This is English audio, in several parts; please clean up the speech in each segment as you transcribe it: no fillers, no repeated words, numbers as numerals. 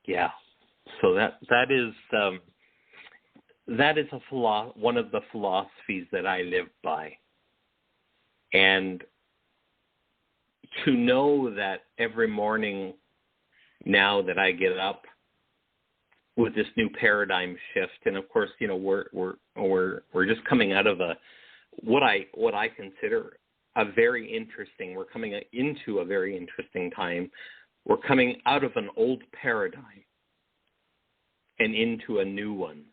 Yeah. So that is one of the philosophies that I live by. And to know that every morning now that I get up with this new paradigm shift, and of course, we're just coming out of what I consider we're coming into a very interesting time. We're coming out of an old paradigm and into a new one.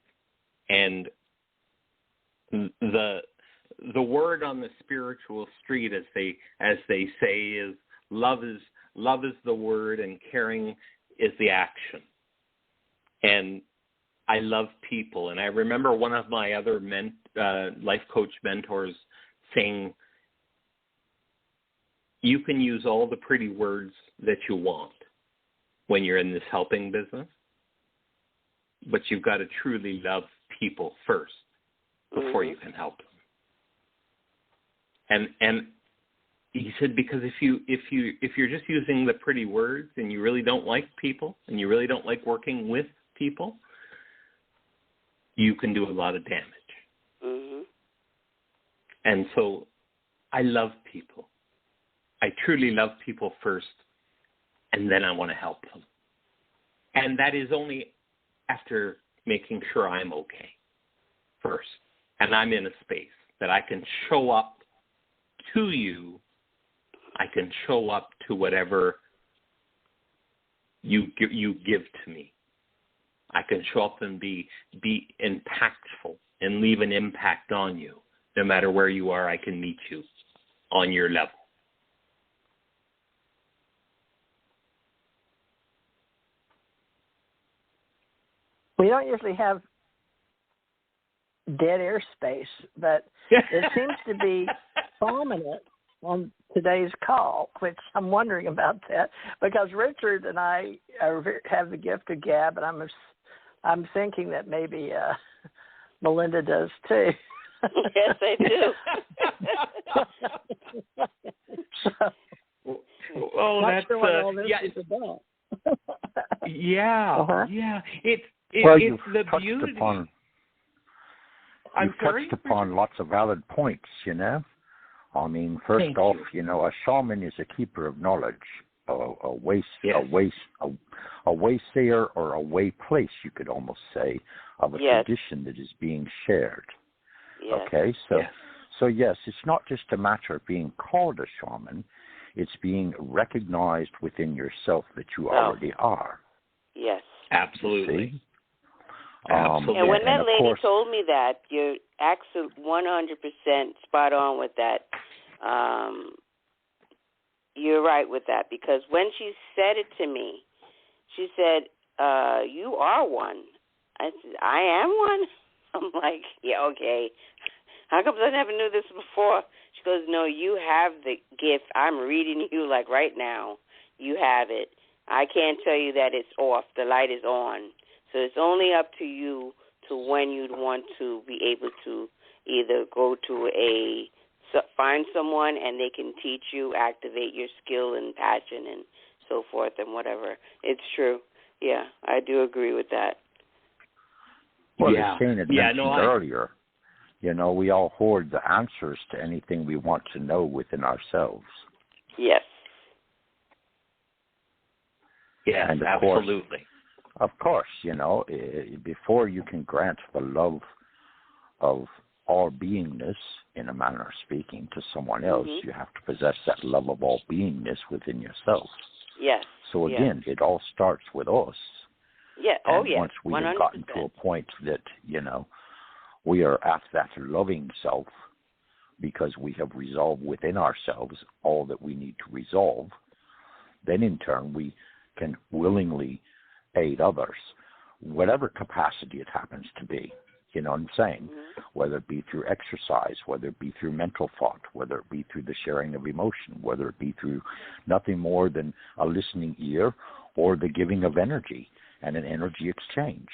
And the word on the spiritual street, as they say, is love is the word and caring is the action. And I love people. And I remember one of my other life coach mentors saying, you can use all the pretty words that you want when you're in this helping business, but you've got to truly love people first before you can help them. And he said, because if you're just using the pretty words and you really don't like people and you really don't like working with people, you can do a lot of damage. Mm-hmm. And so I love people. I truly love people first, and then I want to help them. And that is only after making sure I'm okay first. And I'm in a space that I can show up to you. I can show up to whatever you give to me. I can show up and be impactful and leave an impact on you. No matter where you are, I can meet you on your level. We don't usually have dead air space, but it seems to be prominent on today's call, which I'm wondering about that, because Richard and I have the gift of gab, and I'm thinking that maybe Melinda does too. Yes, I do. Well, that's sure what all this is about. Yeah, uh-huh. Yeah. It's the beauty. You've touched upon lots of valid points, I mean, first off, a shaman is a keeper of knowledge, a waysayer or a way place, you could almost say, of a tradition that is being shared. Yes. Okay, so yes, it's not just a matter of being called a shaman; it's being recognized within yourself that you already are. Yes, absolutely. Absolutely. And when that lady told me that, you're actually 100% spot on with that. You're right with that, because when she said it to me, she said, you are one. I said, I am one? I'm like, yeah, okay. How come I never knew this before? She goes, no, you have the gift. I'm reading you like right now. You have it. I can't tell you that it's off. The light is on. So it's only up to you to when you'd want to be able to either go to find someone and they can teach you, activate your skill and passion and so forth and whatever. It's true. Yeah, I do agree with that. Well, as Shane had mentioned earlier, we all hoard the answers to anything we want to know within ourselves. Yes. Yes, and absolutely. Of course, before you can grant the love of all beingness, in a manner of speaking, to someone else, you have to possess that love of all beingness within yourself. Yes. So again, it all starts with us. Yeah. And once we have gotten to a point that, we are at that loving self, because we have resolved within ourselves all that we need to resolve, then in turn we can willingly aid others, whatever capacity it happens to be. You know what I'm saying? Whether it be through exercise, whether it be through mental thought, whether it be through the sharing of emotion, whether it be through nothing more than a listening ear or the giving of energy and an energy exchange.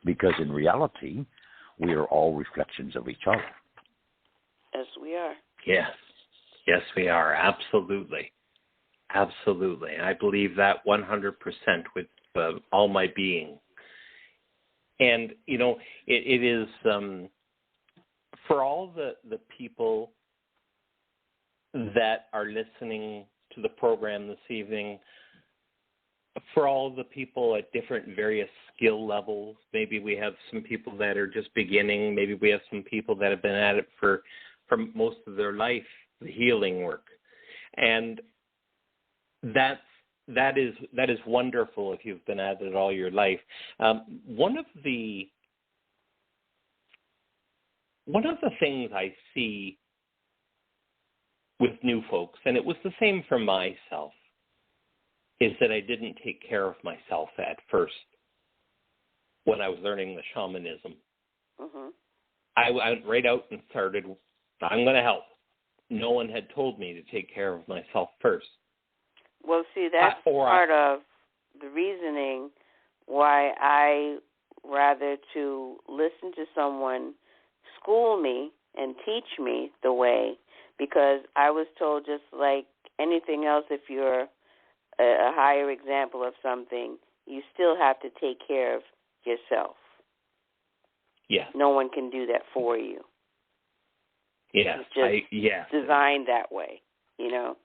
Because in reality, we are all reflections of each other. Yes, we are. Yes. Yes, we are. Absolutely. Absolutely. I believe that 100% all my being. And, you know, it is, for all the people that are listening to the program this evening, for all the people at different various skill levels, maybe we have some people that are just beginning, maybe we have some people that have been at it for most of their life, the healing work. And that is wonderful if you've been at it all your life. One of the things I see with new folks, and it was the same for myself, is that I didn't take care of myself at first when I was learning the shamanism. Mm-hmm. I went right out and started, I'm going to help. No one had told me to take care of myself first. Well, see, that's part of the reasoning why I rather to listen to someone school me and teach me the way, because I was told, just like anything else, if you're a higher example of something, you still have to take care of yourself. Yeah. No one can do that for you. Yeah. It's just designed that way, you know.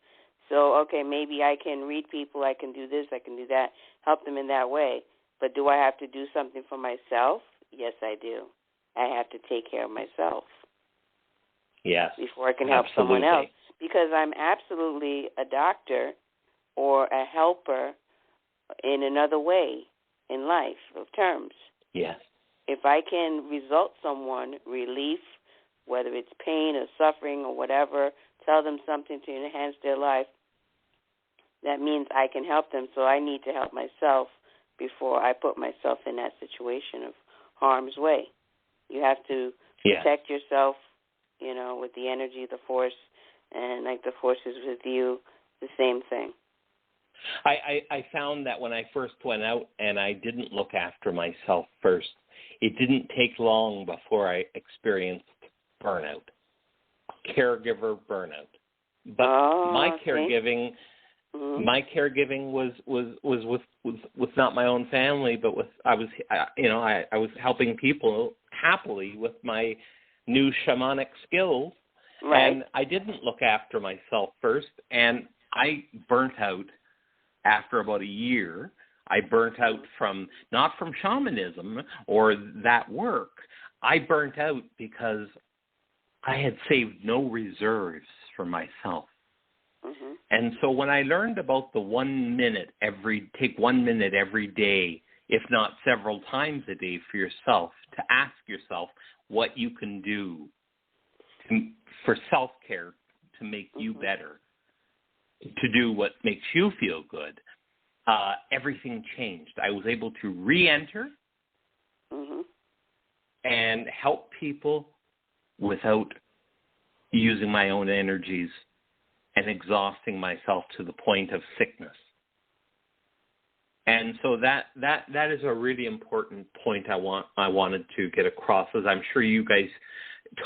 So, okay, maybe I can read people, I can do this, I can do that, help them in that way. But do I have to do something for myself? Yes, I do. I have to take care of myself. Yes. Before I can help someone else. Because I'm absolutely a doctor or a helper in another way in life of terms. Yes. If I can result someone relief, whether it's pain or suffering or whatever, tell them something to enhance their life, that means I can help them. So I need to help myself before I put myself in that situation of harm's way. You have to protect yourself, you know, with the energy, the force, and like the force is with you, the same thing. I found that when I first went out and I didn't look after myself first, it didn't take long before I experienced burnout, caregiver burnout. But my caregiving was with not my own family, but I was helping people happily with my new shamanic skills, and I didn't look after myself first, and I burnt out after about a year. I burnt out not from shamanism or that work. I burnt out because I had saved no reserves for myself. Mm-hmm. And so when I learned about the 1 minute take 1 minute every day, if not several times a day for yourself, to ask yourself what you can do for self-care to make you better, to do what makes you feel good, everything changed. I was able to re-enter and help people without using my own energies and exhausting myself to the point of sickness. And so that is a really important point I wanted to get across, as I'm sure you guys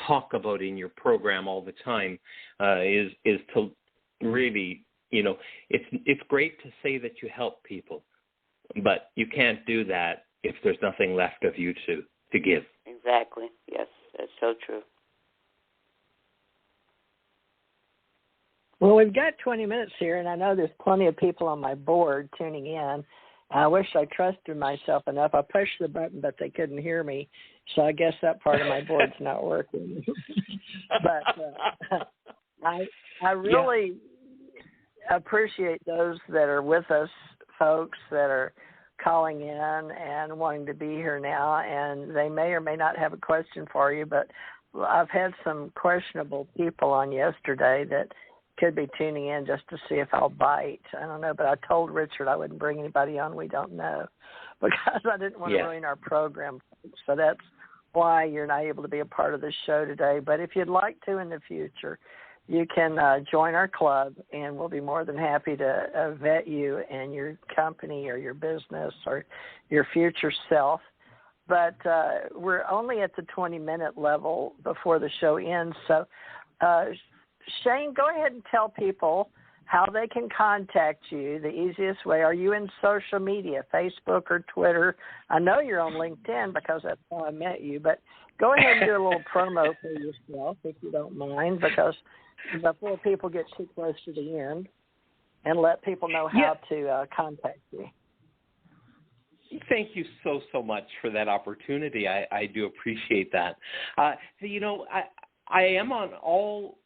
talk about in your program all the time, is to really, you know, it's great to say that you help people, but you can't do that if there's nothing left of you to give. Exactly. Yes, that's so true. Well, we've got 20 minutes here, and I know there's plenty of people on my board tuning in. I wish I trusted myself enough. I pushed the button, but they couldn't hear me, so I guess that part of my board's not working. But I really appreciate those that are with us, folks that are calling in and wanting to be here now, and they may or may not have a question for you, but I've had some questionable people on yesterday that could be tuning in just to see if I'll bite. I don't know, but I told Richard I wouldn't bring anybody on we don't know because I didn't want to ruin our program. So that's why you're not able to be a part of the show today. But if you'd like to in the future, you can join our club, and we'll be more than happy to vet you and your company or your business or your future self. But we're only at the 20-minute level before the show ends. So, Shane, go ahead and tell people how they can contact you, the easiest way. Are you in social media, Facebook or Twitter? I know you're on LinkedIn because that's how I met you, but go ahead and do a little promo for yourself if you don't mind, because before people get too close to the end, and let people know how to contact you. Thank you so much for that opportunity. I do appreciate that. You know, I am on all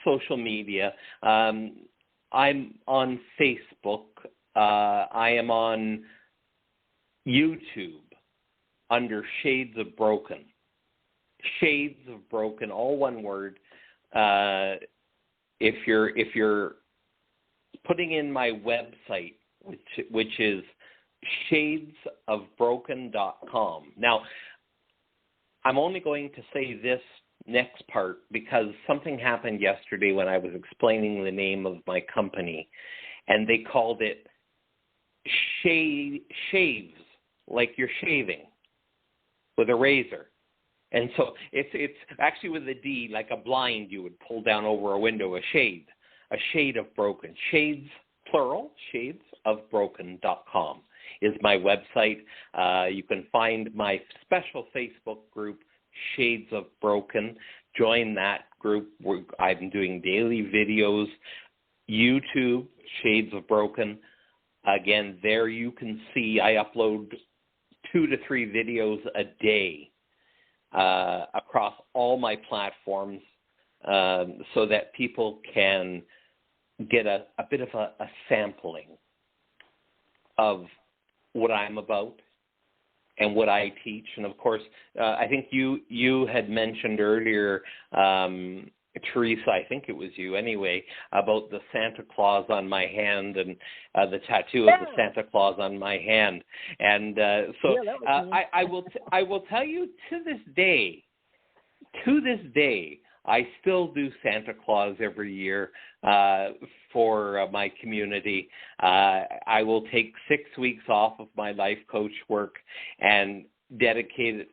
social media. I'm on Facebook. I am on YouTube under Shades of Broken. Shades of Broken, all one word. If you're putting in my website, which is shadesofbroken.com. Now, I'm only going to say this next part because something happened yesterday when I was explaining the name of my company, and they called it shaves, like you're shaving with a razor. And so it's actually with a D, like a blind you would pull down over a window, a shade of broken. Shades, plural, shadesofbroken.com is my website. You can find my special Facebook group, Shades of Broken. Join that group. I'm doing daily videos. YouTube, Shades of Broken. Again, there you can see I upload 2 to 3 videos a day across all my platforms so that people can get a bit of a sampling of what I'm about and what I teach. And of course, I think you had mentioned earlier, Teresa, I think it was you anyway, about the Santa Claus on my hand and the tattoo of the Santa Claus on my hand. And I will tell you, to this day, I still do Santa Claus every year for my community. I will take 6 weeks off of my life coach work and dedicate it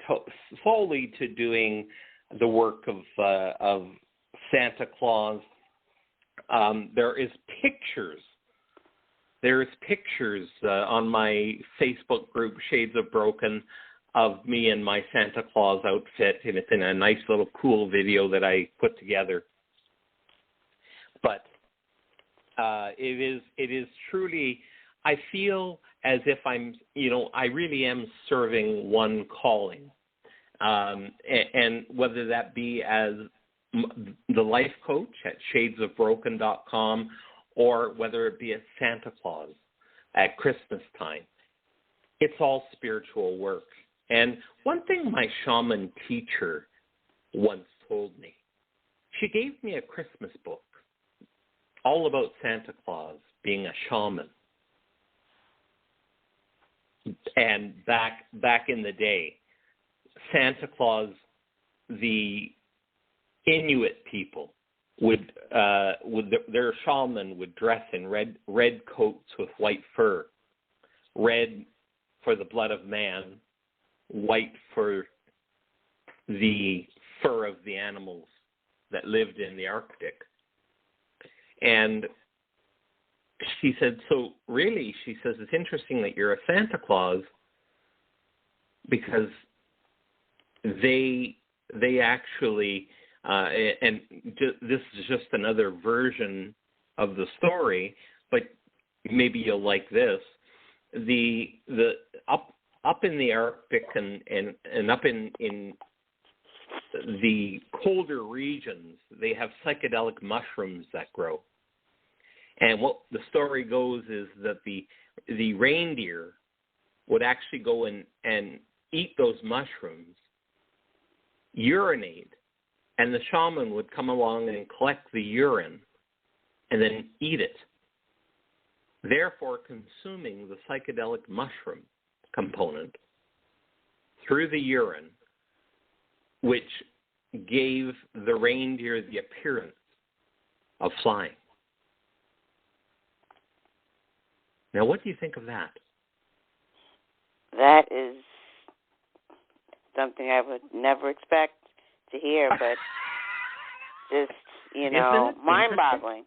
solely to doing the work of Santa Claus. There is pictures on my Facebook group, Shades of Broken, of me in my Santa Claus outfit, and it's in a nice little cool video that I put together. But it is truly, I feel as if I really am serving one calling, and whether that be as the life coach at shadesofbroken.com, or whether it be a Santa Claus at Christmas time, it's all spiritual work. And one thing my shaman teacher once told me, she gave me a Christmas book all about Santa Claus being a shaman. And back in the day, Santa Claus, the Inuit people their shaman would dress in red coats with white fur, red for the blood of man, white for the fur of the animals that lived in the Arctic. And she said, so really, she says, it's interesting that you're a Santa Claus because they actually, and this is just another version of the story, but maybe you'll like this. The up in the Arctic and up in the colder regions, they have psychedelic mushrooms that grow. And what the story goes is that the reindeer would actually go and eat those mushrooms, urinate, and the shaman would come along and collect the urine and then eat it, therefore consuming the psychedelic mushroom component through the urine, which gave the reindeer the appearance of flying. Now, what do you think of that? That is something I would never expect to hear, but just, mind-boggling.